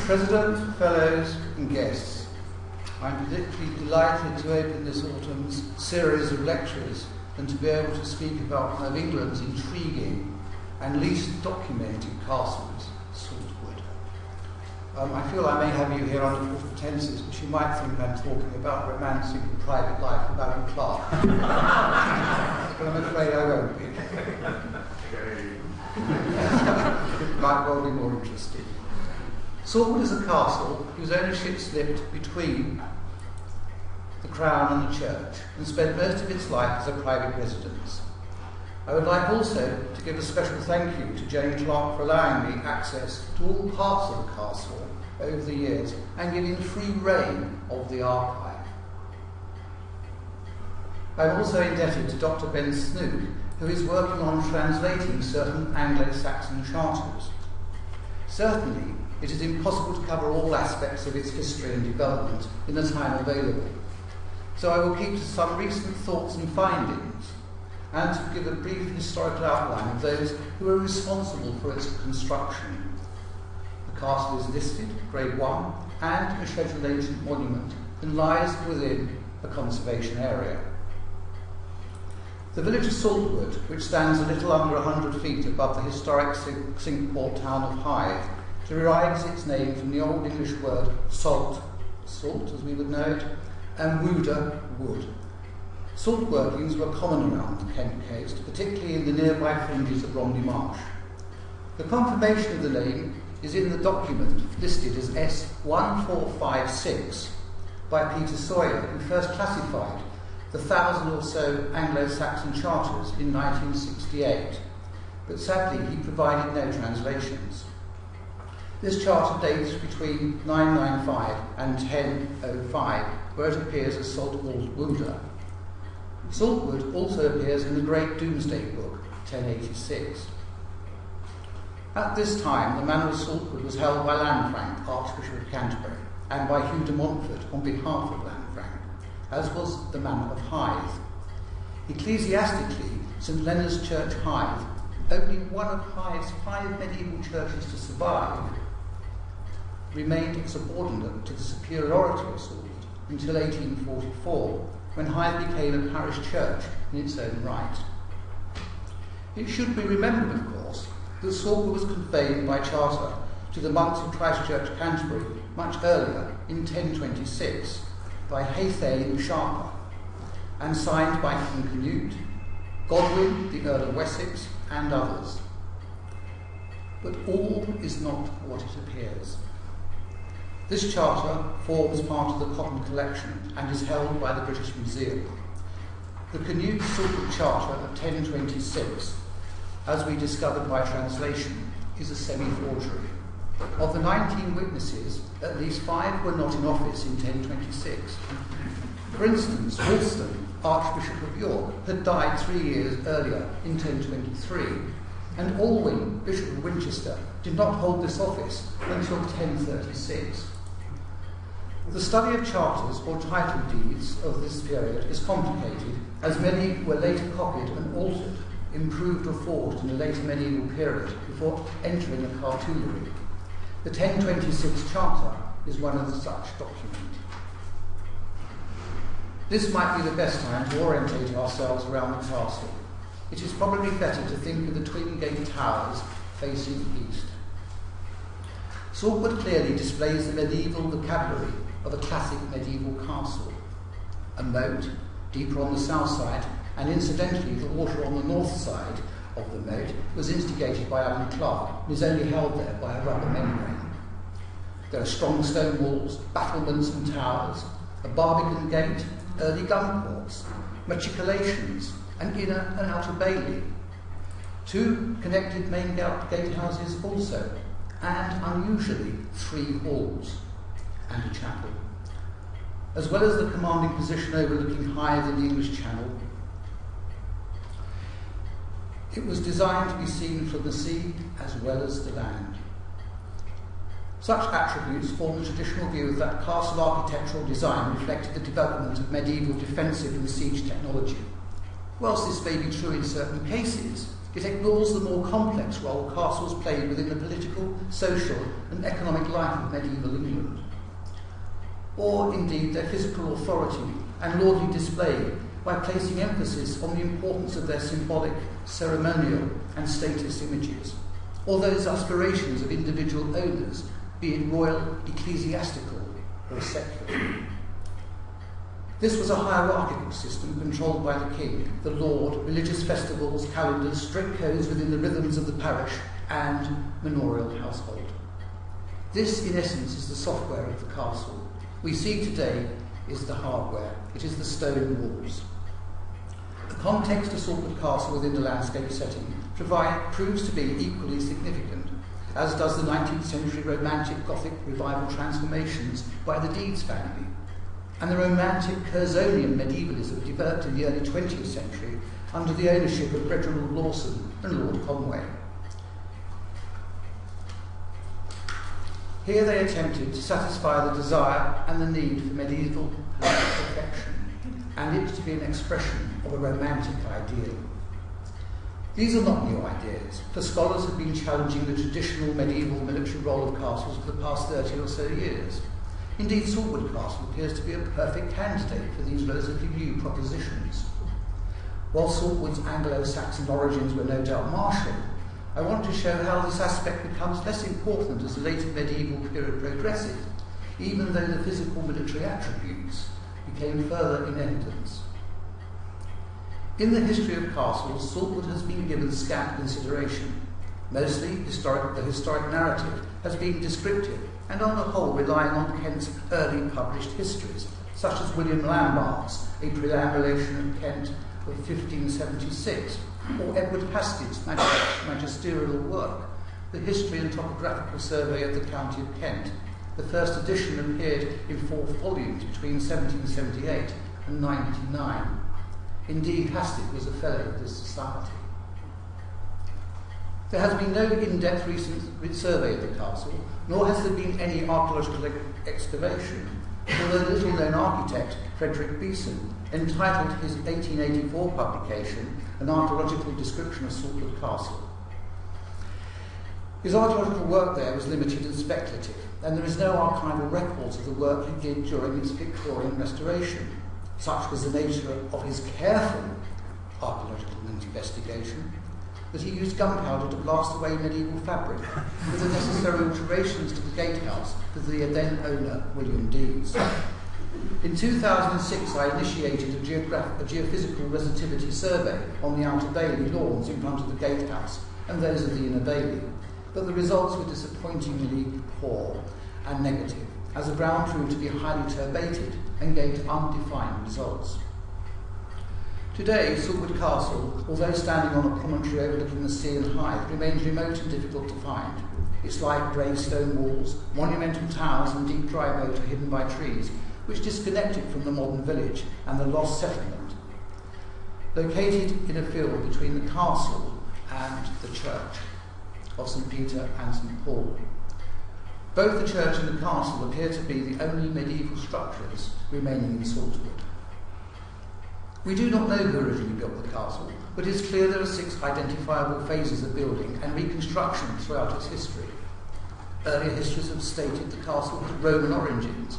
President, fellows and guests, I'm particularly delighted to open this autumn's series of lectures and to be able to speak about one of England's intriguing and least documented castles, Saltwood. I feel I may have you here under false pretences, but you might think I'm talking about romancing the private life of Alan Clark. But I'm afraid I won't be. It might well be more interesting. Saltwood is a castle whose ownership slipped between the Crown and the Church and spent most of its life as a private residence. I would like also to give a special thank you to Jane Clark for allowing me access to all parts of the castle over the years and giving free rein of the archive. I am also indebted to Dr. Ben Snood, who is working on translating certain Anglo-Saxon charters. Certainly, it is impossible to cover all aspects of its history and development in the time available. So I will keep to some recent thoughts and findings, and to give a brief historical outline of those who were responsible for its construction. The castle is listed, Grade 1, and a Scheduled Ancient Monument, and lies within a conservation area. The village of Saltwood, which stands a little under 100 feet above the historic Cinque Port town of Hythe, derives its name from the Old English word salt as we would know it, and wooder, wood. Salt workings were common around the Kent coast, particularly in the nearby fringes of Rumley Marsh. The confirmation of the name is in the document listed as S1456 by Peter Sawyer, who first classified the 1,000 or so Anglo-Saxon charters in 1968, but sadly he provided no translations. This charter dates between 995 and 1005, where it appears as Saltwood Wooder. Saltwood also appears in the Great Domesday Book, 1086. At this time, the manor of Saltwood was held by Lanfranc, Archbishop of Canterbury, and by Hugh de Montfort on behalf of Lanfranc, as was the manor of Hythe. Ecclesiastically, St Leonard's Church, Hythe, only one of Hythe's 5 medieval churches to survive, remained subordinate to the superiority of Saltwood until 1844, when Hythe became a parish church in its own right. It should be remembered, of course, that Saltwood was conveyed by charter to the monks of Christ Church, Canterbury, much earlier, in 1026, by Haythane Sharper, and signed by King Canute, Godwin, the Earl of Wessex, and others. But all is not what it appears. This charter forms part of the Cotton Collection and is held by the British Museum. The Canute-Saltwood Charter of 1026, as we discovered by translation, is a semi-forgery. Of the 19 witnesses, at least 5 were not in office in 1026. For instance, Wulstan, Archbishop of York, had died 3 years earlier in 1023, and Alwyn, Bishop of Winchester, did not hold this office until 1036. The study of charters or title deeds of this period is complicated, as many were later copied and altered, improved or forged in a later medieval period before entering a cartulary. The 1026 Charter is one of such documents. This might be the best time to orientate ourselves around the castle. It is probably better to think of the twin gate towers facing east. Saltwood clearly displays the medieval vocabulary of a classic medieval castle. A moat, deeper on the south side, and incidentally the water on the north side of the moat was instigated by Alan Clark and is only held there by a rubber membrane. There are strong stone walls, battlements and towers, a barbican gate, early gun ports, matriculations, an inner and outer bailey, 2 connected main gatehouses also, and unusually 3 halls and a chapel, as well as the commanding position overlooking Hythe in the English Channel. It was designed to be seen from the sea as well as the land. Such attributes form the traditional view that castle architectural design reflected the development of medieval defensive and siege technology. Whilst this may be true in certain cases, It ignores the more complex role castles played within the political, social and economic life of medieval England, or indeed their physical authority and lordly display by placing emphasis on the importance of their symbolic, ceremonial and status images, or those aspirations of individual owners, be it royal, ecclesiastical or secular. This was a hierarchical system controlled by the king, the lord, religious festivals, calendars, strict codes within the rhythms of the parish and manorial household. This, in essence, is the software of the castle. We see today is the hardware. It is the stone walls. The context of Saltwood Castle within the landscape setting proves to be equally significant, as does the 19th century Romantic Gothic revival transformations by the Deeds family, and the Romantic Curzonian medievalism developed in the early 20th century under the ownership of Reginald Lawson and Lord Conway. Here they attempted to satisfy the desire and the need for medieval political perfection, and it to be an expression of a romantic ideal. These are not new ideas, for scholars have been challenging the traditional medieval military role of castles for the past 30 or so years. Indeed, Saltwood Castle appears to be a perfect candidate for these relatively new propositions. While Saltwood's Anglo-Saxon origins were no doubt martial, I want to show how this aspect becomes less important as the later medieval period progresses, even though the physical military attributes became further in evidence. In the history of castles, Saltwood has been given scant consideration. Mostly, the historic narrative has been descriptive and on the whole relying on Kent's early published histories, such as William Lambart's A Preambulation of Kent of 1576, or Edward Hastitt's magisterial work, The History and Topographical Survey of the County of Kent. The first edition appeared in 4 volumes between 1778 and 99. Indeed, Hastitt was a fellow of this society. There has been no in-depth recent survey of the castle, nor has there been any archaeological excavation, although the little-known architect, Frederick Beeson, entitled his 1884 publication, An Archaeological Description of Saltwood Castle. His archaeological work there was limited and speculative, and there is no archival records of the work he did during its Victorian restoration. Such was the nature of his careful archaeological investigation that he used gunpowder to blast away medieval fabric, with the necessary alterations to the gatehouse for the then owner, William Deeds. In 2006, I initiated a geophysical resistivity survey on the Outer Bailey lawns in front of the gatehouse and those of the Inner Bailey, but the results were disappointingly poor and negative, as the ground proved to be highly turbated and gave undefined results. Today, Saltwood Castle, although standing on a promontory overlooking the sea and Hythe, remains remote and difficult to find. Its light grey stone walls, monumental towers and deep dry moat are hidden by trees, which disconnect it from the modern village and the lost settlement. Located in a field between the castle and the church of St. Peter and St. Paul. Both the church and the castle appear to be the only medieval structures remaining in Saltwood. We do not know who originally built the castle, but it is clear there are 6 identifiable phases of building and reconstruction throughout its history. Earlier histories have stated the castle had Roman origins.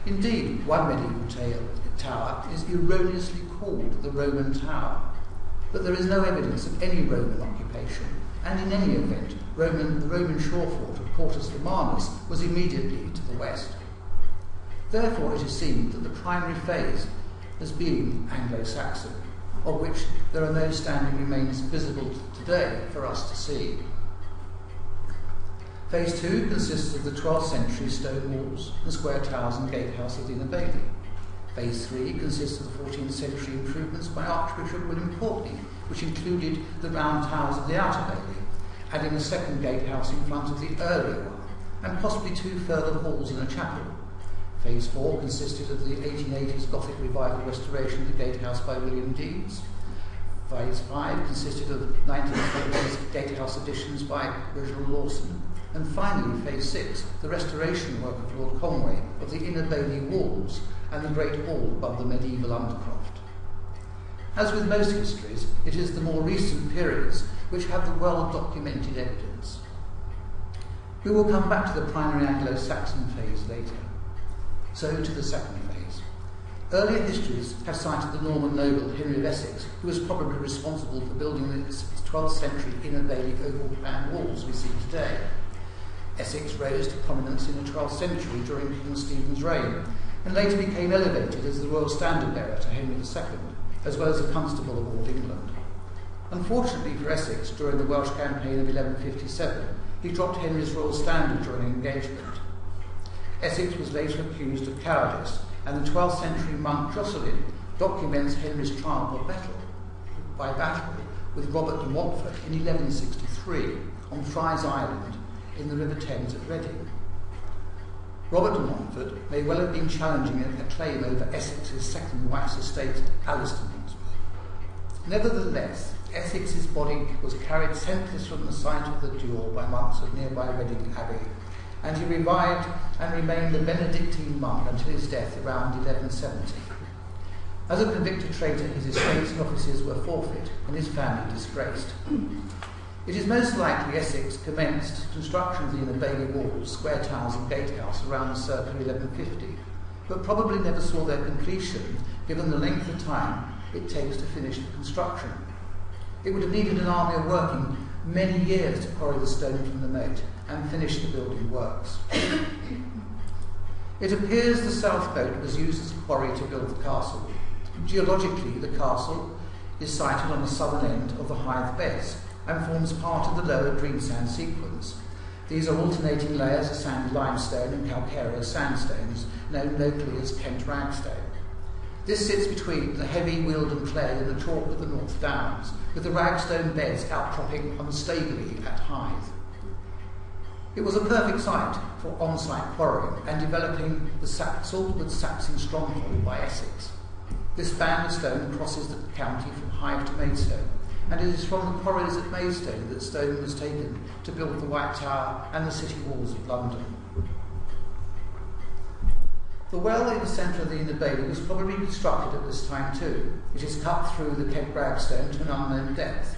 Indeed, one medieval tower is erroneously called the Roman Tower, but there is no evidence of any Roman occupation, and in any event, the Roman shore fort of Portus Romanus was immediately to the west. Therefore, it is seen that the primary phase as being Anglo-Saxon, of which there are no standing remains visible today for us to see. Phase 2 consists of the 12th century stone walls and square towers and gatehouse of the Inner Bailey. Phase 3 consists of the 14th century improvements by Archbishop William Courtney, which included the round towers of the Outer Bailey, adding a second gatehouse in front of the earlier one, and possibly 2 further halls and a chapel. Phase 4 consisted of the 1880s Gothic revival restoration of the gatehouse by William Deeds. Phase 5 consisted of 1920s gatehouse additions by Reginald Lawson. And finally, Phase 6, the restoration work of Lord Conway of the Inner Bailey walls and the Great Hall above the medieval undercroft. As with most histories, it is the more recent periods which have the well-documented evidence. We will come back to the primary Anglo-Saxon phase later. So to the second phase. Earlier histories have cited the Norman noble Henry of Essex, who was probably responsible for building the 12th century inner Bailey oval plan walls we see today. Essex rose to prominence in the 12th century during King Stephen's reign, and later became elevated as the royal standard-bearer to Henry II, as well as a constable of all England. Unfortunately for Essex, during the Welsh campaign of 1157, he dropped Henry's royal standard during an engagement. Essex was later accused of cowardice, and the 12th century monk Jocelyn documents Henry's triumph by battle with Robert de Montfort in 1163 on Fry's Island in the River Thames at Reading. Robert de Montfort may well have been challenging a claim over Essex's second wife's estate, Alice de Montfort. Nevertheless, Essex's body was carried senseless from the site of the duel by monks of nearby Reading Abbey, and he revived and remained a Benedictine monk until his death around 1170. As a convicted traitor, his estates and offices were forfeit and his family disgraced. It is most likely Essex commenced construction of the inner Bailey walls, square towers and gatehouse around circa 1150, but probably never saw their completion given the length of time it takes to finish the construction. It would have needed an army of working many years to quarry the stone from the moat and finish the building works. It appears the south moat was used as a quarry to build the castle. Geologically, the castle is sited on the southern end of the Hythe beds and forms part of the lower greensand sequence. These are alternating layers of sandy limestone and calcareous sandstones, known locally as Kent ragstone. This sits between the heavy Wealden clay and the chalk of the North Downs, with the ragstone beds outcropping unstably at Hythe. It was a perfect site for on-site quarrying and developing the Saltwood Saxon stronghold by Essex. This band of stone crosses the county from Hythe to Maidstone, and it is from the quarries at Maidstone that stone was taken to build the White Tower and the city walls of London. The well in the centre of the inner Bailey was probably constructed at this time too. It is cut through the Kent ragstone to an unknown depth,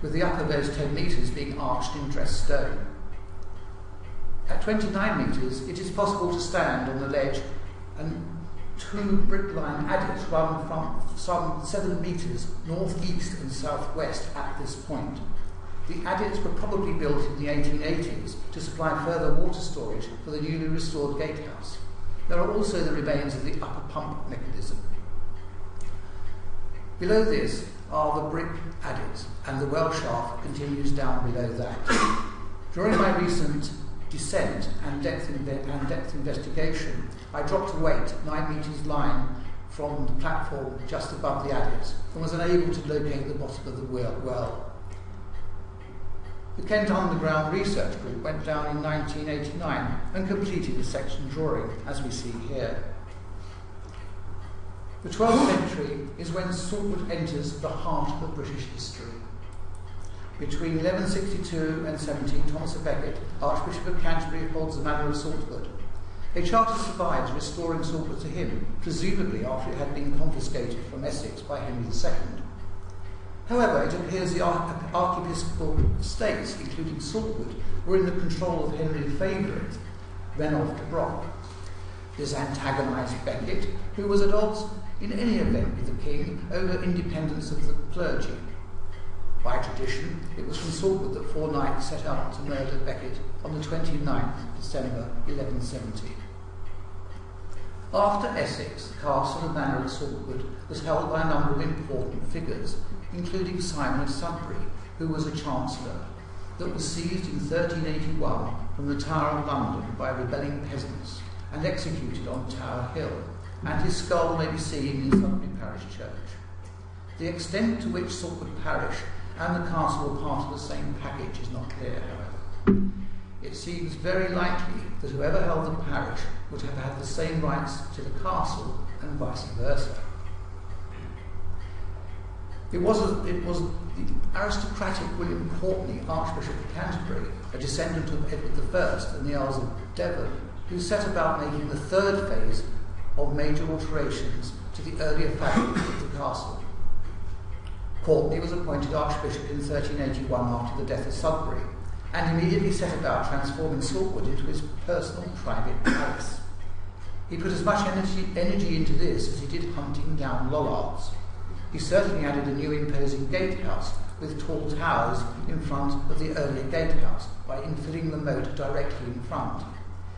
with the uppermost 10 metres being arched in dressed stone. At 29 metres, it is possible to stand on the ledge, and 2 brick-lined adits run from some 7 metres north-east and south-west at this point. The adits were probably built in the 1880s to supply further water storage for the newly restored gatehouse. There are also the remains of the upper pump mechanism. Below this are the brick adits, and the well shaft continues down below that. During my recent descent and depth investigation, I dropped a weight 9 metres line from the platform just above the adits and was unable to locate the bottom of the well. The Kent Underground Research Group went down in 1989 and completed a section drawing, as we see here. The 12th century is when Saltwood enters the heart of British history. Between 1162 and 17, Thomas of Becket, Archbishop of Canterbury, holds the manor of Saltwood. A charter survives restoring Saltwood to him, presumably after it had been confiscated from Essex by Henry II. However, it appears the archiepiscopal estates, including Saltwood, were in the control of Henry's favourite, Ranulph de Broc. This antagonised Becket, who was at odds in any event with the king over independence of the clergy. By tradition, it was from Saltwood that 4 knights set out to murder Becket on the 29th of December 1170. After Essex, the castle and manor of Saltwood was held by a number of important figures, including Simon of Sudbury, who was a chancellor, that was seized in 1381 from the Tower of London by rebelling peasants and executed on Tower Hill, and his skull may be seen in Sudbury Parish Church. The extent to which Saltwood Parish and the castle were part of the same package is not clear, however. It seems very likely that whoever held the parish would have had the same rights to the castle and vice versa. It was the aristocratic William Courtenay, Archbishop of Canterbury, a descendant of Edward I and the Earls of Devon, who set about making the 3rd phase of major alterations to the earlier fabric of the castle. Courtney was appointed Archbishop in 1381 after the death of Sudbury, and immediately set about transforming Saltwood into his personal private palace. He put as much energy into this as he did hunting down lollards. He certainly added a new imposing gatehouse with tall towers in front of the earlier gatehouse by infilling the moat directly in front.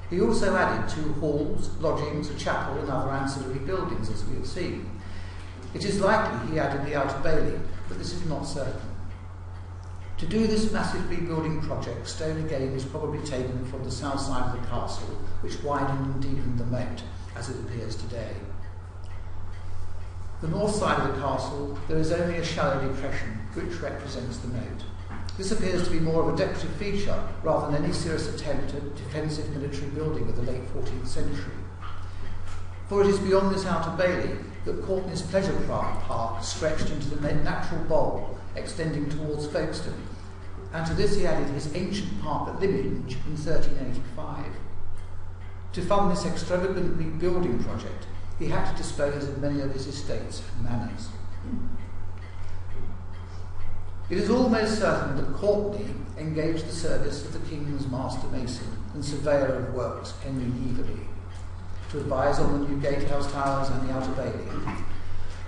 He also added 2 halls, lodgings, a chapel and other ancillary buildings, as we have seen. It is likely he added the Outer Bailey, but this is not certain. To do this massive rebuilding project, stone again was probably taken from the south side of the castle, which widened and deepened the moat, as it appears today. The north side of the castle, there is only a shallow depression, which represents the moat. This appears to be more of a decorative feature rather than any serious attempt at defensive military building of the late 14th century. For it is beyond this Outer Bailey that Courtney's pleasure park stretched into the natural bowl extending towards Folkestone, and to this he added his ancient park at Lyminge in 1385. To fund this extravagant rebuilding project, he had to dispose of many of his estates and manors. It is almost certain that Courtney engaged the service of the King's master mason and surveyor of works, Henry Yeaveley, to advise on the new gatehouse towers and the Outer Bailey.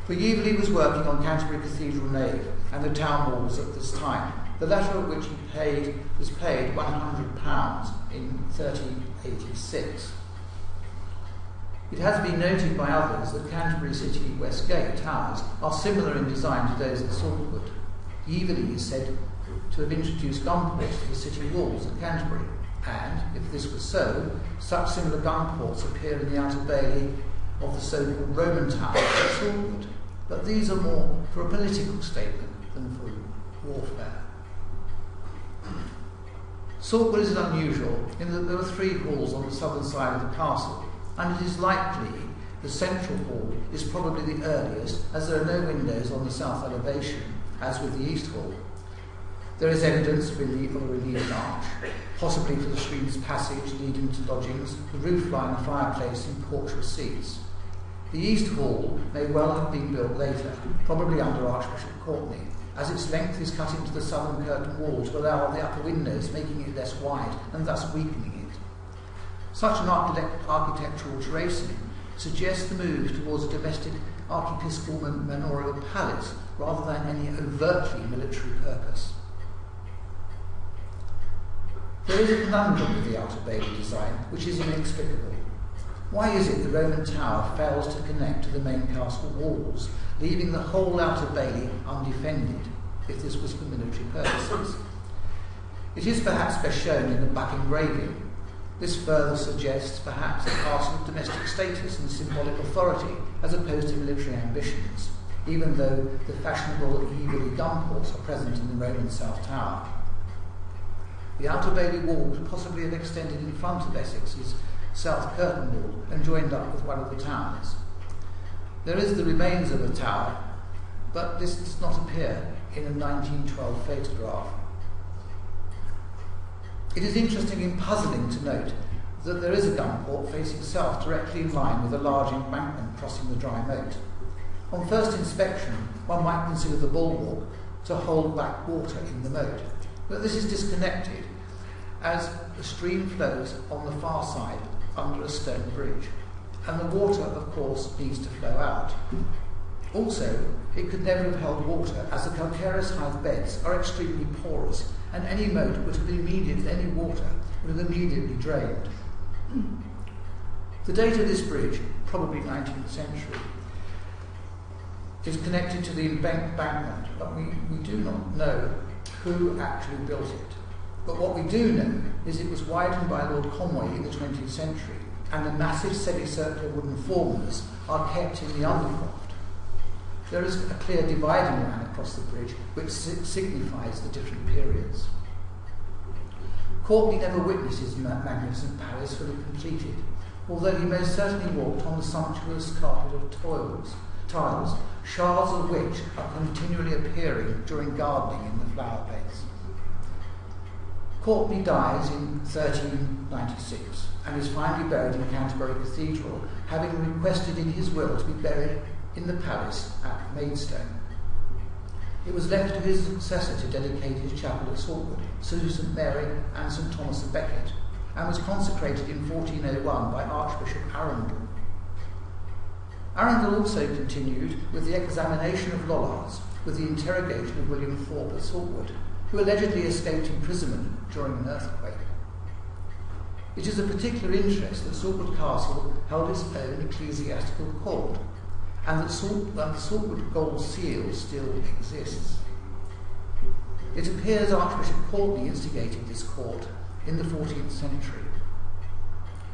For Yeaveley was working on Canterbury Cathedral nave and the town walls at this time, the latter of which was paid £100 in 1386. It has been noted by others that Canterbury City West Gate towers are similar in design to those at Saltwood. Yeaveley is said to have introduced gun ports to the city walls at Canterbury, and, if this was so, such similar gun ports appear in the Outer Bailey of the so-called Roman tower at Saltwood, but these are more for a political statement than for warfare. Saltwood is unusual in that there were 3 halls on the southern side of the castle, and it is likely the central hall is probably the earliest, as there are no windows on the south elevation, as with the east hall. There is evidence of a relieved arch, possibly for the stream's passage leading to lodgings, the roof line, fireplace and porch with seats. The east hall may well have been built later, probably under Archbishop Courtney, as its length is cut into the southern curtain wall to allow the upper windows, making it less wide and thus weakening it. Such an architectural alteration suggests the move towards a domestic archiepiscopal manorial palace rather than any overtly military purpose. There is a conundrum with the Outer Bailey design which is inexplicable. Why is it the Roman tower fails to connect to the main castle walls, leaving the whole Outer Bailey undefended, if this was for military purposes? It is perhaps best shown in the back engraving. This further suggests perhaps a castle of domestic status and symbolic authority as opposed to military ambitions, even though the fashionable Yeaveley gun ports are present in the Roman South Tower. The Outer Bailey wall could possibly have extended in front of Essex's south curtain wall and joined up with one of the towers. There is the remains of a tower, but this does not appear in a 1912 photograph. It is interesting and puzzling to note that there is a gun port facing south directly in line with a large embankment crossing the dry moat. On first inspection, one might consider the bulwark to hold back water in the moat, but this is disconnected as the stream flows on the far side under a stone bridge, and the water, of course, needs to flow out. Also, it could never have held water, as the calcareous height beds are extremely porous, and any moat would have immediately, any water would have immediately drained. The date of this bridge, probably 19th century, is connected to the embankment, but we do not know who actually built it. But what we do know is it was widened by Lord Conway in the 20th century, and the massive semicircular wooden formulas are kept in the undercroft. There is a clear dividing line across the bridge which signifies the different periods. Courtney never witnessed his magnificent palace fully completed, although he most certainly walked on the sumptuous carpet of tiles, shards of which are continually appearing during gardening in the flower beds. Courtney dies in 1396 and is finally buried in Canterbury Cathedral, having requested in his will to be buried in the palace at Maidstone. It was left to his successor to dedicate his chapel at Saltwood, St Mary and St Thomas of Becket, and was consecrated in 1401 by Archbishop Arundel. Arundel also continued with the examination of Lollards, with the interrogation of William Thorpe at Saltwood, who allegedly escaped imprisonment during an earthquake. It is of particular interest that Saltwood Castle held its own ecclesiastical court, and that the Saltwood gold seal still exists. It appears Archbishop Courtney instigated this court in the 14th century.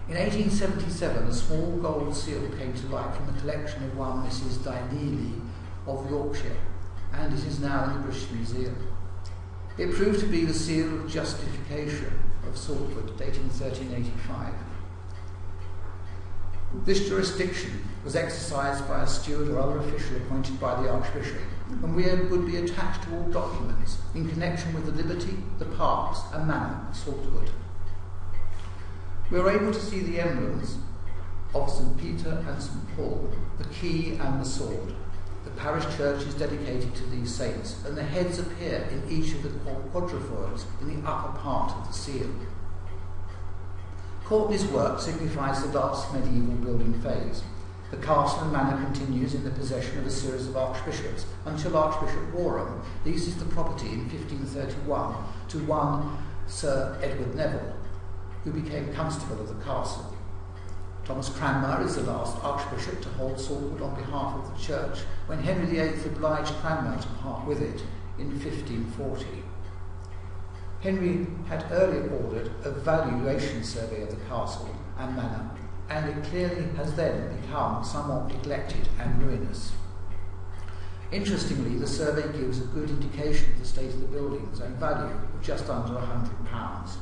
In 1877, a small gold seal came to light from the collection of one Mrs. Dyneely of Yorkshire, and it is now in the British Museum. It proved to be the seal of justification of Saltwood, dating 1385. This jurisdiction was exercised by a steward or other official appointed by the Archbishop, and would be attached to all documents in connection with the liberty, the parks and manor of Saltwood. We are able to see the emblems of St Peter and St Paul, the key and the sword. The parish church is dedicated to these saints, and the heads appear in each of the quadrifoils in the upper part of the seal. Courtney's work signifies the last medieval building phase. The castle and manor continues in the possession of a series of archbishops until Archbishop Warham leases the property in 1531 to one Sir Edward Neville, who became constable of the castle. Thomas Cranmer is the last archbishop to hold Saltwood on behalf of the church, when Henry VIII obliged Cranmer to part with it in 1540. Henry had earlier ordered a valuation survey of the castle and manor, and it clearly has then become somewhat neglected and ruinous. Interestingly, the survey gives a good indication of the state of the buildings and value of just under £100.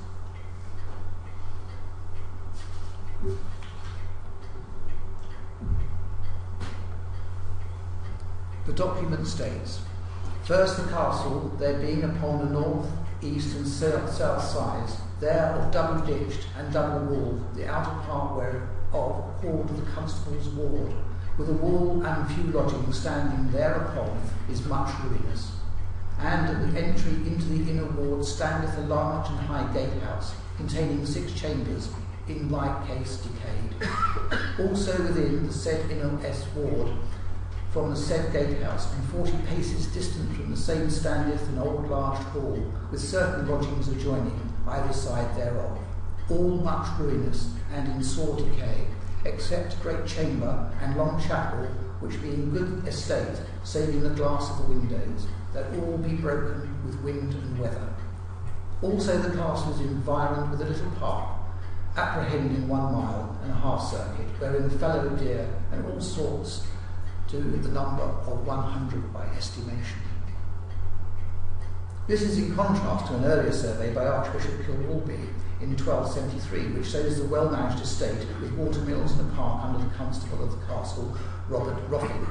The document states, first the castle, there being upon the north, east and south sides, there of double ditched and double walled, the outer part whereof called the Constable's Ward, with a wall and few lodgings standing thereupon, is much ruinous. And at the entry into the inner ward standeth a large and high gatehouse, containing 6 chambers, in like case decayed. Also within the said inner ward, from the said gatehouse, and 40 paces distant from the same standeth an old large hall, with certain lodgings adjoining, either side thereof, all much ruinous and in sore decay, except a great chamber and long chapel, which be in good estate, saving the glass of the windows, that all be broken with wind and weather. Also the castle is environed with a little park, apprehending 1 mile and a half circuit, wherein fallow deer and all sorts, to the number of 100 by estimation. This is in contrast to an earlier survey by Archbishop Kilwalby in 1273, which shows the well-managed estate with water mills and a park under the constable of the castle, Robert Roffey.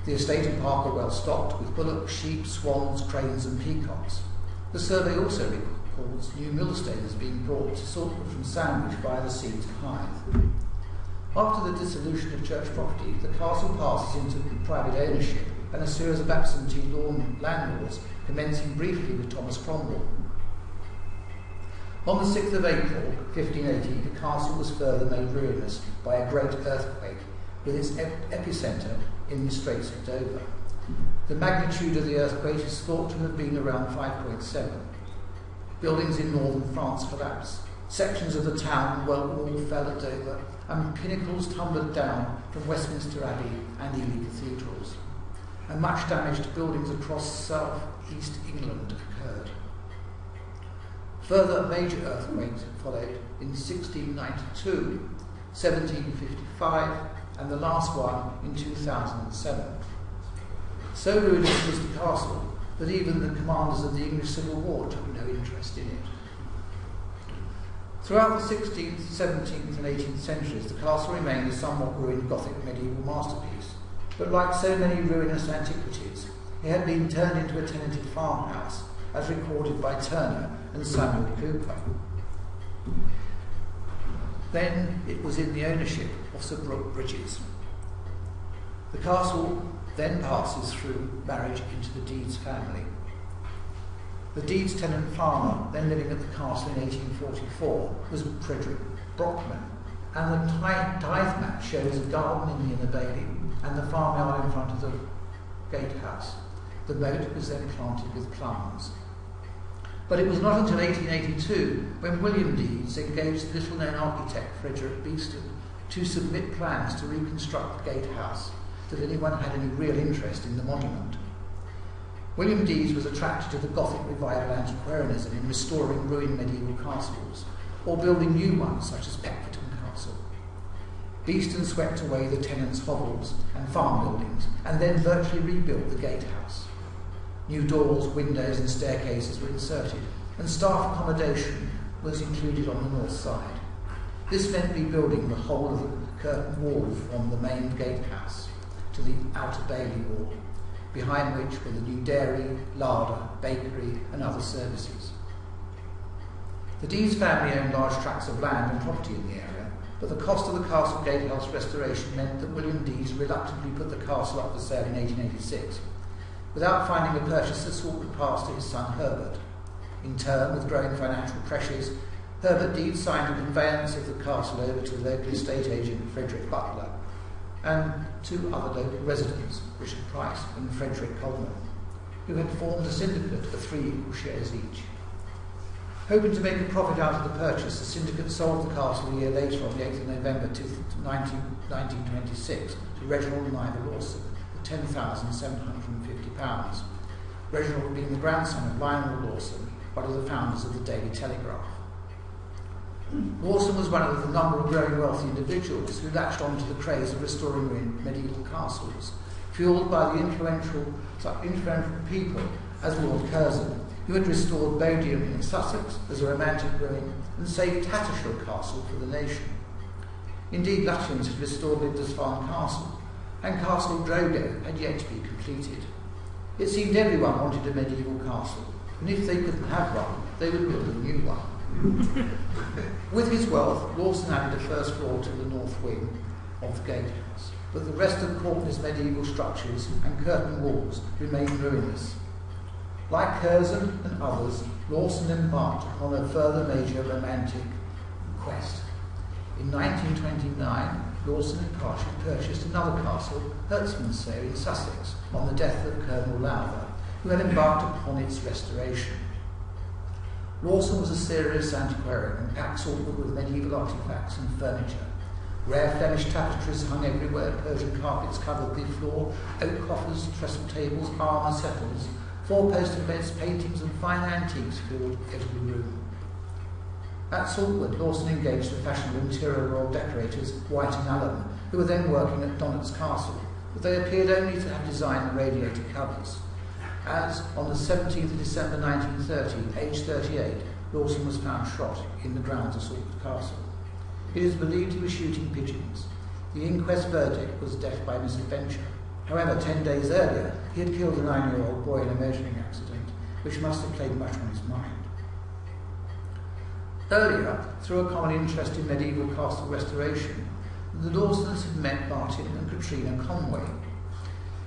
The estate and park are well stocked with bullocks, sheep, swans, cranes and peacocks. The survey also records new millstones being brought to Saltwood from Sandwich via the sea to Hythe. After the dissolution of church property, the castle passes into private ownership and a series of absentee landlords, commencing briefly with Thomas Cromwell. On the 6th of April, 1580, the castle was further made ruinous by a great earthquake, with its epicentre in the Straits of Dover. The magnitude of the earthquake is thought to have been around 5.7. Buildings in northern France collapsed. Sections of the town wall fell at Dover, and pinnacles tumbled down from Westminster Abbey and Ely cathedrals. And much damage to buildings across south-east England occurred. Further major earthquakes followed in 1692, 1755, and the last one in 2007. So ruinous was the castle that even the commanders of the English Civil War took no interest in it. Throughout the 16th, 17th and 18th centuries, the castle remained a somewhat ruined Gothic medieval masterpiece, but like so many ruinous antiquities, it had been turned into a tenanted farmhouse, as recorded by Turner and Samuel Cooper. Then it was in the ownership of Sir Brooke Bridges. The castle then passes through marriage into the Deeds family. The Deeds tenant farmer, then living at the castle in 1844, was Frederick Brockman, and the tithe map shows a garden in the inner bailey and the farmyard in front of the gatehouse. The moat was then planted with plums. But it was not until 1882 when William Deeds engaged the little-known architect Frederick Beeston to submit plans to reconstruct the gatehouse that anyone had any real interest in the monument. William Deeds was attracted to the Gothic revival antiquarianism in restoring ruined medieval castles, or building new ones such as Peckforton Castle. Beeston swept away the tenants' hovels and farm buildings and then virtually rebuilt the gatehouse. New doors, windows and staircases were inserted, and staff accommodation was included on the north side. This meant rebuilding the whole of the curtain wall from the main gatehouse to the outer bailey wall, behind which were the new dairy, larder, bakery and other services. The Deeds family owned large tracts of land and property in the area, but the cost of the castle gatehouse restoration meant that William Deeds reluctantly put the castle up for sale in 1886. Without finding a purchaser, Saltwood passed to his son Herbert. In turn, with growing financial pressures, Herbert Deeds signed a conveyance of the castle over to the local estate agent Frederick Butler and two other local residents, Richard Price and Frederick Coleman, who had formed a syndicate of 3 equal shares each. Hoping to make a profit out of the purchase, the syndicate sold the castle a year later on the 8th of November 1926 to Reginald and Ivor Lawson for £10,750, Reginald being the grandson of Lionel Lawson, one of the founders of the Daily Telegraph. Lawson was one of the number of growing wealthy individuals who latched onto the craze of restoring medieval castles, fuelled by the influential people as Lord Curzon, who had restored Bodiam in Sussex as a romantic ruin and saved Tattershall Castle for the nation. Indeed, Lutyens had restored Lindisfarne Castle, and Castle Drogo had yet to be completed. It seemed everyone wanted a medieval castle, and if they couldn't have one, they would build a new one. With his wealth, Lawson added a first floor to the north wing of the gatehouse, but the rest of Courtenay's medieval structures and curtain walls remained ruinous. Like Curzon and others, Lawson embarked upon a further major romantic quest. In 1929, Lawson had partially purchased another castle, Hertsmansay in Sussex, on the death of Colonel Lowther, who had embarked upon its restoration. Lawson was a serious antiquarian and packed Saltwood with medieval artefacts and furniture. Rare Flemish tapestries hung everywhere, Persian carpets covered the floor, oak coffers, trestle tables, armour settles, 4-poster beds, paintings and fine antiques filled every room. At Saltwood, Lawson engaged the fashionable interior royal decorators White and Allen, who were then working at Donat's Castle, but they appeared only to have designed the radiator covers. As, on the 17th of December 1930, aged 38, Lawson was found shot in the grounds of Saltwood Castle. It is believed he was shooting pigeons. The inquest verdict was death by misadventure. However, 10 days earlier, he had killed a 9-year-old boy in a motoring accident, which must have played much on his mind. Earlier, through a common interest in medieval castle restoration, the Lawsons had met Martin and Katrina Conway.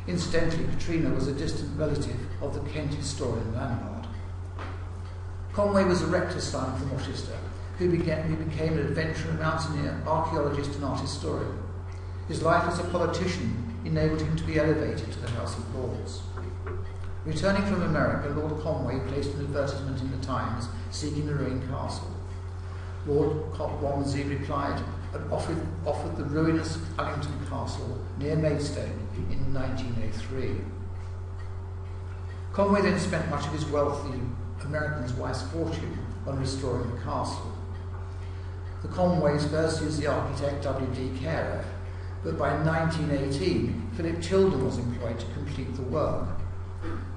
Incidentally, Katrina was a distant relative of the Kent historian Landard. Conway was a rector's son from Rochester, who became an adventurer, mountaineer, archaeologist and art historian. His life as a politician enabled him to be elevated to the House of Lords. Returning from America, Lord Conway placed an advertisement in the Times seeking a ruined castle. Lord Romsey replied and offered the ruinous Ullington Castle near Maidstone in 1903. Conway then spent much of his wealthy American's wife's fortune on restoring the castle. The Conways first used the architect W.D. Carer, but by 1918, Philip Tilden was employed to complete the work.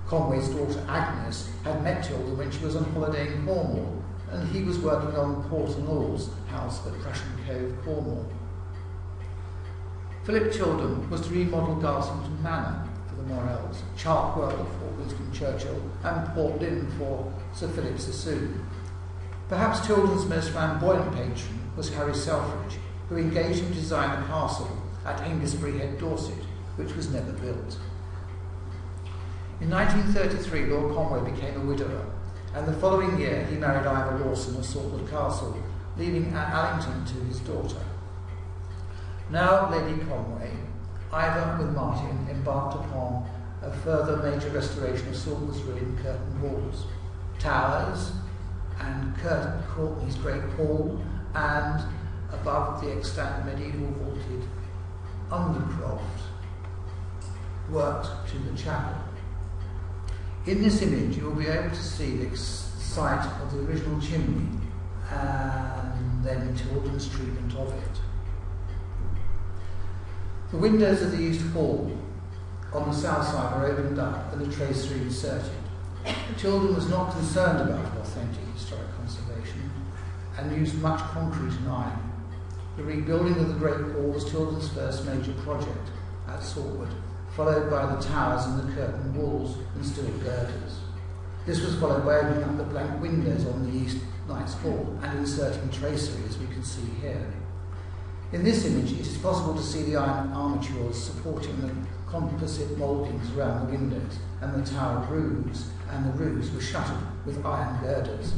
Conway's daughter Agnes had met Tilden when she was on holiday in Cornwall, and he was working on Port and All's house at Prussian Cove, Cornwall. Philip Tilden was to remodel Garsington Manor for the Morells, Chartwell for Winston Churchill, and Port Lynn for Sir Philip Sassoon. Perhaps Tilden's most flamboyant patron was Harry Selfridge, who engaged him to design a castle at Hengistbury Head, Dorset, which was never built. In 1933, Lord Conway became a widower, and the following year he married Ivor Lawson of Saltwood Castle, leaving Allington to his daughter. Now Lady Conway, Ivor with Martin embarked upon a further major restoration of Saltwood's ruined curtain walls, towers, and Courtney's Great Hall, and above the extant medieval vaulted undercroft worked to the chapel. In this image you will be able to see the site of the original chimney and then Tilden's treatment of it. The windows of the East Hall on the south side are opened up and the tracery inserted. Tilden was not concerned about authentic historic conservation and used much concrete and iron. The rebuilding of the Great Hall was Tilden's first major project at Saltwood, followed by the towers and the curtain walls and steel girders. This was followed by opening up the blank windows on the East Knights Hall and inserting tracery, as we can see here. In this image, it is possible to see the iron armatures supporting the composite mouldings around the windows and the tower roofs, and the roofs were shuttered with iron girders,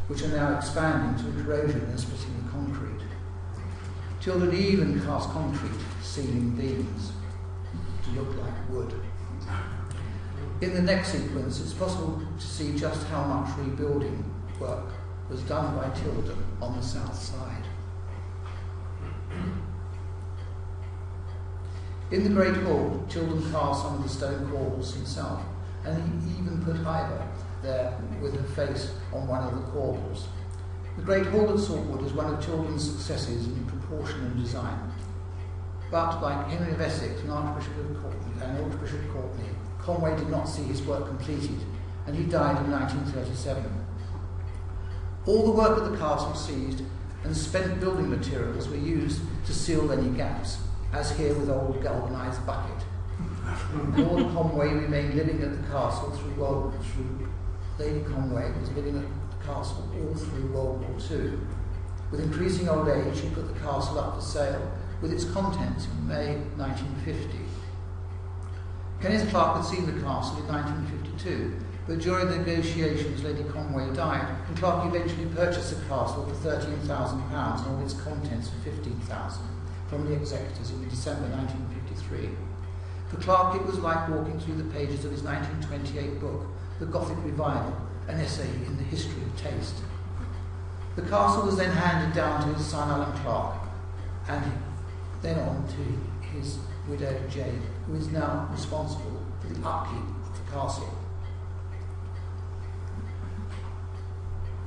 which are now expanding to corrosion and splitting the concrete. Tilden even cast concrete ceiling beams to look like wood. In the next sequence, it's possible to see just how much rebuilding work was done by Tilden on the south side. In the Great Hall, Tilden cast some of the stone corbels himself, and he even put Ivor there with her face on one of the corbels. The Great Hall at Saltwood is one of Tilden's successes in proportion and design. But like Henry of Essex and Archbishop Courtney, Conway did not see his work completed, and he died in 1937. All the work of the castle seized, and spent building materials were used to seal any gaps, as here with old galvanised bucket. Lord Conway remained living at the castle through Lady Conway was living at the castle all through World War II. With increasing old age, she put the castle up for sale with its contents in May 1950. Kenneth Clark had seen the castle in 1952, but during the negotiations Lady Conway died, and Clark eventually purchased the castle for £13,000 and all its contents for £15,000 from the executors in December 1953. For Clark, it was like walking through the pages of his 1928 book, The Gothic Revival, an essay in the history of taste. The castle was then handed down to his son Alan Clark, and then on to his widow Jane, who is now responsible for the upkeep of the castle.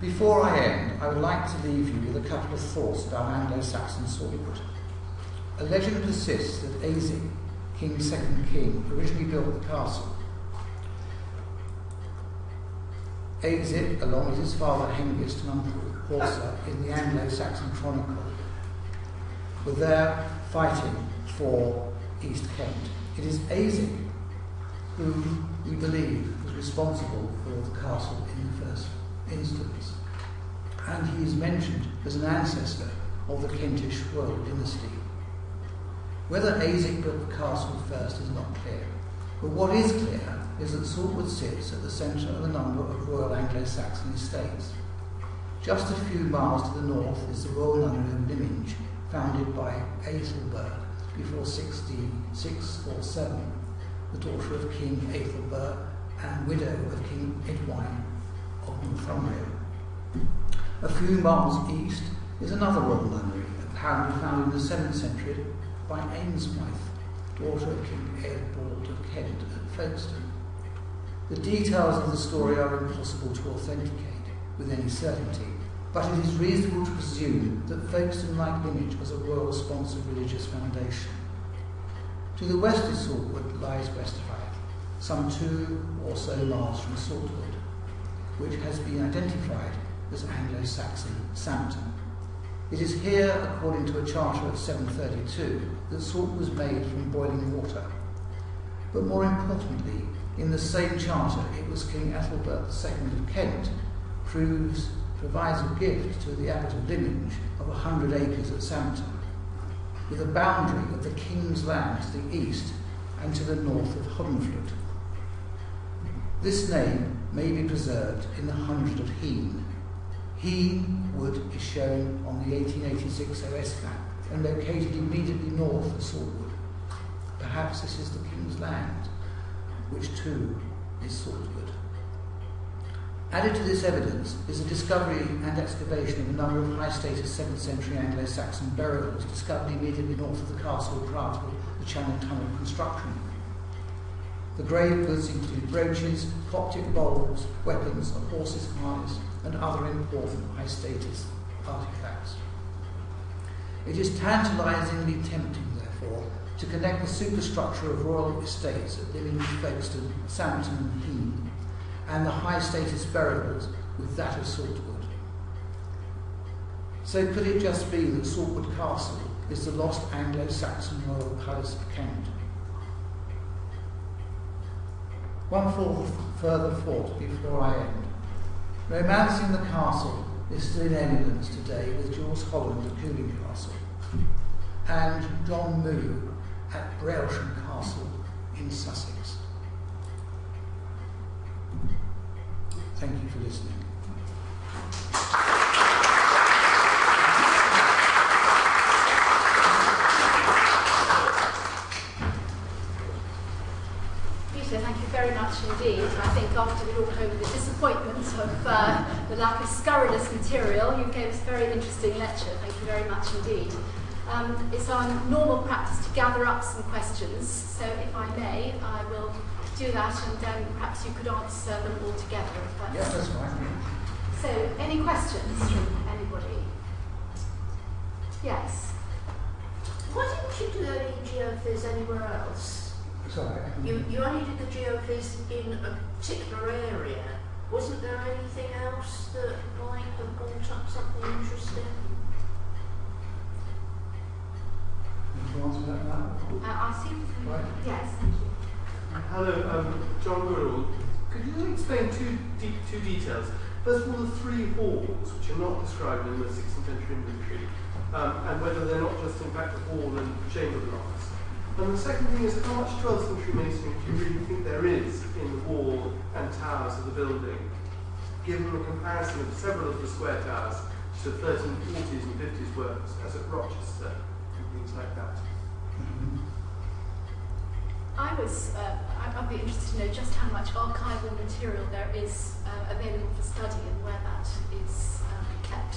Before I end, I would like to leave you with a couple of thoughts about Anglo-Saxon Saltwood. A legend persists that Azic, King's second king, originally built the castle. Azic, along with his father Hengist and uncle Horsa in the Anglo-Saxon Chronicle, were there fighting for East Kent. It is Azic who we believe was responsible for the castle in the first instance, and he is mentioned as an ancestor of the Kentish royal dynasty. Whether Azic built the castle first is not clear, but what is clear is that Saltwood sits at the centre of a number of royal Anglo-Saxon estates. Just a few miles to the north is the royal nunnery of Lyminge, founded by Aethelberg before 1606 or 7, the daughter of King Aethelberg and widow of King Edwine of Northumbria. A few miles east is another royal nunnery, apparently founded in the 7th century by Ainsmouth, daughter of King Eadbald of Kent at Folkestone. The details of the story are impossible to authenticate with any certainty, but it is reasonable to presume that Folkestone, like Lyminge, was a royal-sponsored religious foundation. To the west of Saltwood lies Westerhythe, some 2 or so miles from Saltwood, which has been identified as Anglo-Saxon Sampton. It is here, according to a charter of 732, that salt was made from boiling water. But more importantly, in the same charter, it was King Ethelbert II of Kent provides a gift to the abbot of Lyminge of 100 acres at Sampton, with a boundary of the king's land to the east and to the north of Hodenflute. This name may be preserved in the hundred of Heen. Heen Wood is shown on the 1886 OS map and located immediately north of Saltwood. Perhaps this is the King's Land, which too is Saltwood. Added to this evidence is the discovery and excavation of a number of high-status 7th century Anglo-Saxon burials discovered immediately north of the castle prior to the Channel Tunnel construction. The grave goods include brooches, Coptic bowls, weapons, a horse's harness, and other important high-status artefacts. It is tantalisingly tempting, therefore, to connect the superstructure of royal estates at Limington, Folkestone, Sampton and Heen, and the high-status burials with that of Saltwood. So could it just be that Saltwood Castle is the lost Anglo-Saxon royal palace of Kent? One further thought before I end. Romancing the castle is still in evidence today with Jules Holland at Cooling Castle and John Moo at Brailsham Castle in Sussex. Thank you for listening. Peter, thank you very much indeed. I think after we walked over the disappointment of the lack of scurrilous material, you gave us a very interesting lecture. Thank you very much indeed. It's our normal practice to gather up some questions, so if I may, I will do that, and then perhaps you could answer them all together. Yes, that's fine. So, any questions from anybody? Yes. Why didn't you do any geophys anywhere else? Sorry. You only did the geophys in a particular area. Wasn't there anything else that might have brought up something interesting? Can you answer that now? I see. Right. Yes, thank you. Hello, John Goodall. Could you explain two details? First of all, the three halls, which are not described in the 16th century inventory, and whether they're not just in fact the hall and chamber blocks. And the second thing is, how much 12th century masonry do you really think there is in the wall and towers of the building, given the comparison of several of the square towers to 1340s and 50s works, as at Rochester, and things like that? I'd be interested to know just how much archival material there is available for study and where that is kept.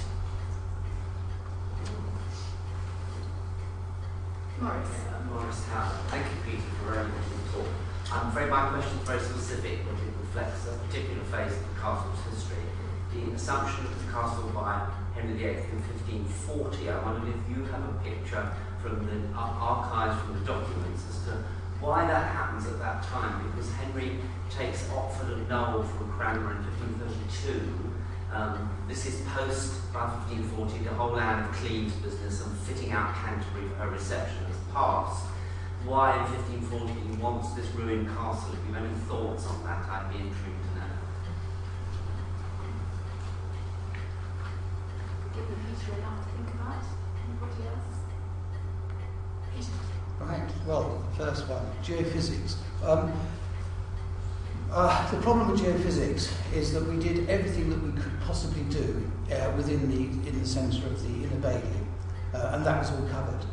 Morris Howard. Thank you, Peter, for a very interesting talk. I'm afraid my question is very specific, but it reflects a particular phase of the castle's history. The assumption of the castle by Henry VIII in 1540. I wondered if you have a picture from the archives, from the documents, as to why that happens at that time, because Henry takes Otford and Knoll from Cranmer in 1532. This is post, by 1540, the whole Anne of Cleves business and fitting out Canterbury for her reception has passed. Why in 1540 he wants this ruined castle? If you have any thoughts on that, I'd be intrigued to know. Give Peter enough to think about. Anybody else? Peter. Right, well, the first one, geophysics. The problem with geophysics is that we did everything that we could possibly do in the centre of the Inner Bailey, and that was all covered.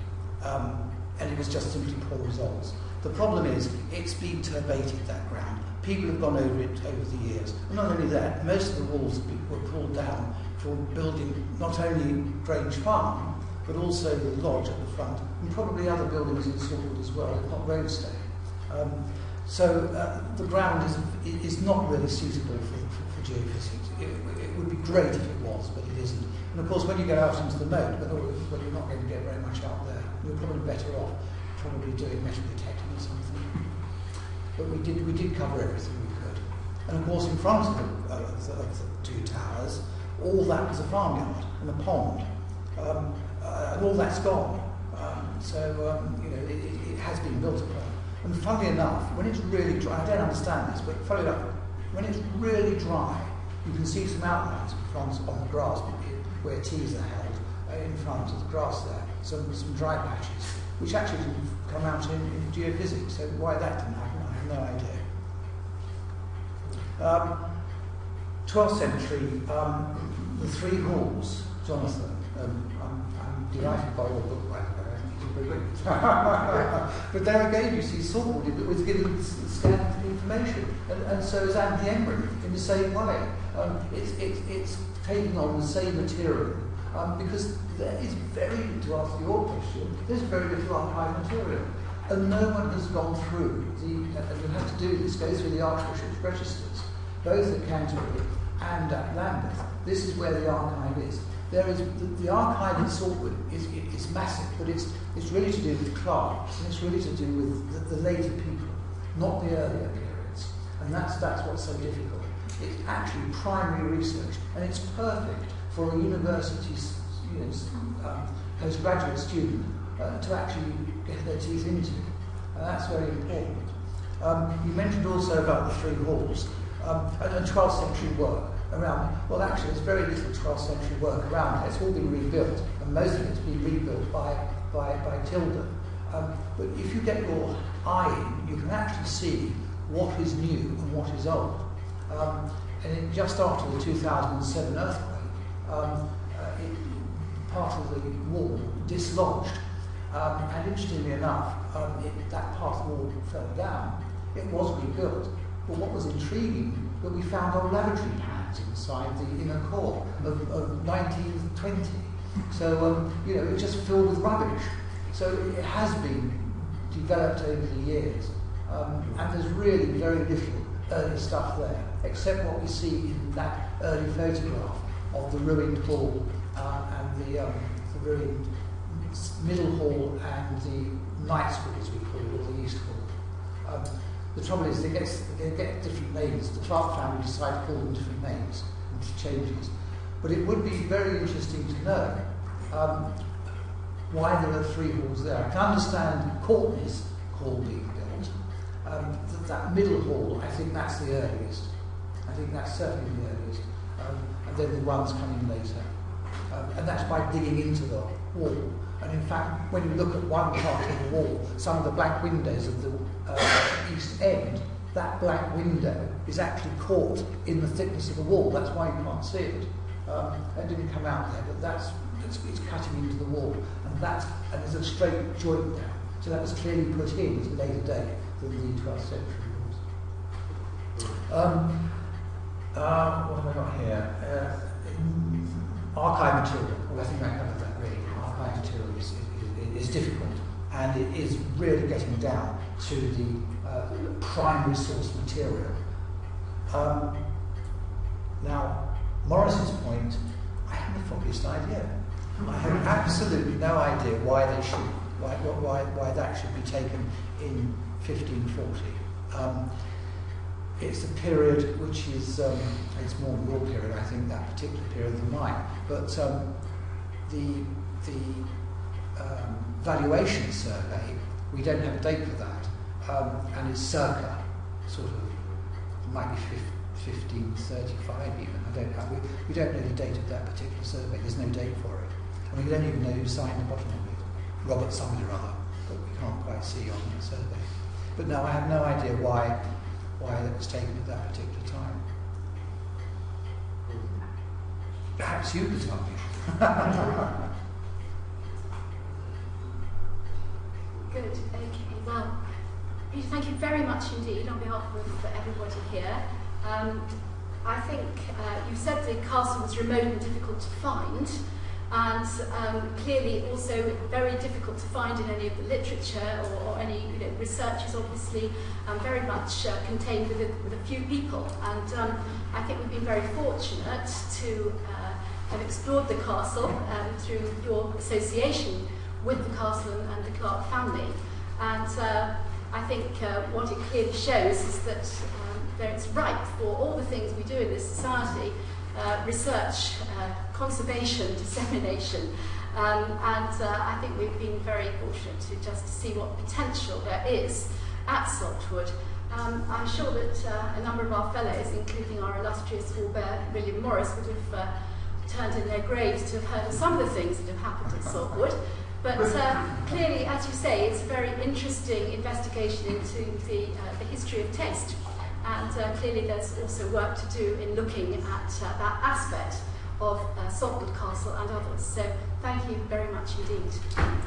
And it was just simply poor results. The problem is, it's been turbated, that ground. People have gone over it over the years. And not only that, most of the walls were pulled down for building not only Grange Farm, but also the lodge at the front, and probably other buildings in Saltwood as well, if not Roadstay. So the ground is not really suitable for geophysics. It would be great if it was, but it isn't. And of course, when you go out into the moat, well, you're not going to get very much out there. You're probably better off probably doing metal detecting or something. But we did cover everything we could. And of course, in front of the two towers, all that was a farmyard and a pond. And all that's gone. It has been built upon. And funnily enough, when it's really dry, I don't understand this, but funnily enough, when it's really dry, you can see some outlines in front on the grass where teas are held in front of the grass there, some dry patches, which actually didn't come out in geophysics. So why that didn't happen, I have no idea. 12th century, the three halls, Jonathan, I'm delighted by your book, by the way. But there again, you see, Saltwood was given scanned information, and so is Andy Emery in the same way. It's taking on the same material, because there is very, to answer your question, there's very little archive material. And no one has gone through and you have to do this, go through the Archbishop's registers, both at Canterbury and at Lambeth. This is where the archive is. There is the archive in Saltwood is massive, but it's really to do with clerks, and it's really to do with the later people, not the earlier periods. And that's what's so difficult. It's actually primary research, and it's perfect for a university, postgraduate student to actually get their teeth into. And that's very important. You mentioned also about the three halls and 12th century work around. Well, actually, there's very little 12th century work around it. It's all been rebuilt, and most of it's been rebuilt by Tilda. But if you get your eye in, you can actually see what is new and what is old. And just after the 2007 earthquake, part of the wall dislodged. And interestingly enough, that part of the wall fell down. It was rebuilt. But what was intriguing, that we found old lavatory pans inside the inner core of 1920. So, it was just filled with rubbish. So it has been developed over the years. And there's really very little early stuff there, except what we see in that early photograph of the ruined hall and the ruined middle hall and the Knight's Hall, as we call it, or the East Hall. The trouble is they get different names. The Clark family decide to call them different names and changes. But it would be very interesting to know why there are three halls there. I can understand Courtney's hall being built. That middle hall, I think that's the earliest. I think that's certainly the earliest. And then the ones coming later. And that's by digging into the wall. And in fact, when you look at one part of the wall, some of the blank windows of the east end, that blank window is actually caught in the thickness of the wall. That's why you can't see it. It didn't come out there, but it's cutting into the wall. And there's a straight joint there. So that was clearly put in at a later date than the 12th century walls. What have I got here? Archive material. Well, I think I covered that really. Archive material is difficult, and it is really getting down to the primary source material. Now, Morris's point, I have the foggiest idea. I have absolutely no idea why that should be taken in 1540. It's a period which is, it's more your period, I think, that particular period than mine. But the valuation survey, we don't have a date for that, and it's circa, sort of, it might be 1535 even. We don't know the date of that particular survey. There's no date for it, and we don't even know who signed the bottom of it. Robert somebody or other, but we can't quite see on the survey. But no, I have no idea why that was taken at that particular time. Perhaps you could tell me. Good, okay. Well, Peter, thank you very much indeed on behalf of everybody here. I think you said the castle was remote and difficult to find, and clearly also very difficult to find in any of the literature or any research is obviously very much contained with a few people. And I think we've been very fortunate to have explored the castle through your association with the castle and the Clark family. And I think what it clearly shows is that it's ripe for all the things we do in this society, research, conservation, dissemination, and I think we've been very fortunate to just see what potential there is at Saltwood. I'm sure that a number of our fellows, including our illustrious forebear William Morris, would have turned in their graves to have heard of some of the things that have happened at Saltwood. But clearly, as you say, it's a very interesting investigation into the history of taste. and clearly there's also work to do in looking at that aspect of Saltwood Castle and others. So thank you very much indeed.